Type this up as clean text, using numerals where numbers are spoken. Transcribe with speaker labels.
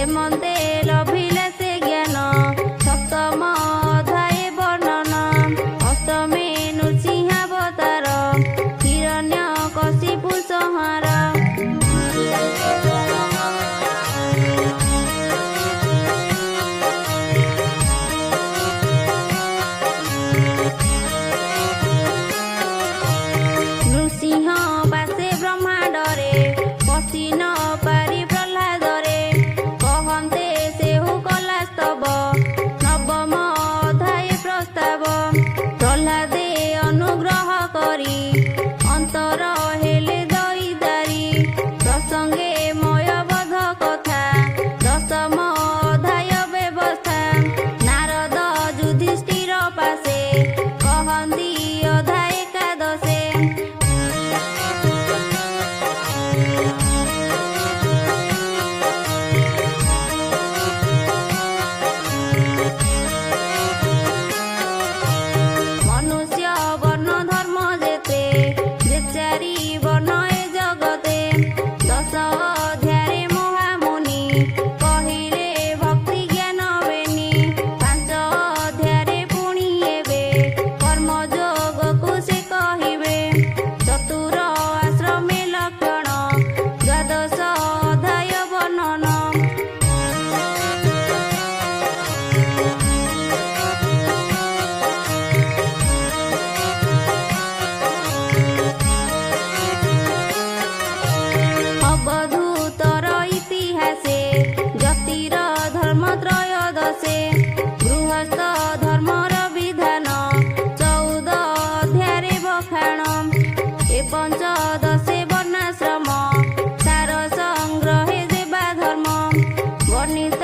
Speaker 1: ମନ୍ତେ ଲଭିଲେ ସେ ଜ୍ଞାନ। ସପ୍ତମ ଅଧ୍ୟାୟ ବର୍ଣ୍ଣନ। ଅଷ୍ଟମୀ ନୃସିଂହାବତାର ହିରଣ୍ୟ କଶିପୁ ସଂହାର। ନୃସିଂହ ବାସେ ବ୍ରହ୍ମାଣ୍ଡରେ ପଶି ନ ପାରି ପ୍ରହ୍ଲାଦରେ। କହନ୍ତେ ସେହୁ କଲା ସ୍ତବ ନବମ ଅଧ୍ୟାୟ ପ୍ରସ୍ତାବ। ପ୍ରହ୍ଲାଦେ ଅନୁଗ୍ରହ କରି ଅନ୍ତର ହେଲେ ଦଇଦାରି। ପ୍ରସଙ୍ଗେ ମୟବଧ କଥା ଦଶମ ଅଧ୍ୟାୟ ବ୍ୟବସ୍ଥା। ନାରଦ ଯୁଧିଷ୍ଠିର ପାଶେ କହନ୍ତି ଅଧ୍ୟାୟ ଏକାଦଶେ। ମନୁଷ୍ୟ ବର୍ଣ୍ଣ ଧର୍ମ ଯେତେ ଯେ ଚାରି ବର୍ଣ୍ଣ ଏ ଜଗତେ। ଦଶ ଅଧ୍ୟାୟରେ ମହାମୁନି କହିଲେ ଭକ୍ତି ଜ୍ଞାନ ବେନି। ପାଞ୍ଚ ଅଧ୍ୟାୟରେ ପୁଣି ଏବେ କର୍ମଯୋଗକୁ ସେ କହିବେ। ଚତୁର ଆଶ୍ରମେ ଲକ୍ଷଣ ଦ୍ୱାଦଶ ଅଧ୍ୟାୟ ବର୍ଣ୍ଣନ। ଅବଧୂତର ଇତିହାସେ ଯତିର ଧର୍ମ ତ୍ରୟୋଦଶେ। ଗୃହସ୍ଥ ଧର୍ମର ବିଧାନ 14 ଅଧ୍ୟାୟରେ ବଖାଣ। ଏ ପଞ୍ଚଦଶେ ବର୍ଣ୍ଣାଶ୍ରମ ସାର ସଂଗ୍ରହେ ଦେବା ଧର୍ମ। ବର୍ଣ୍ଣିତ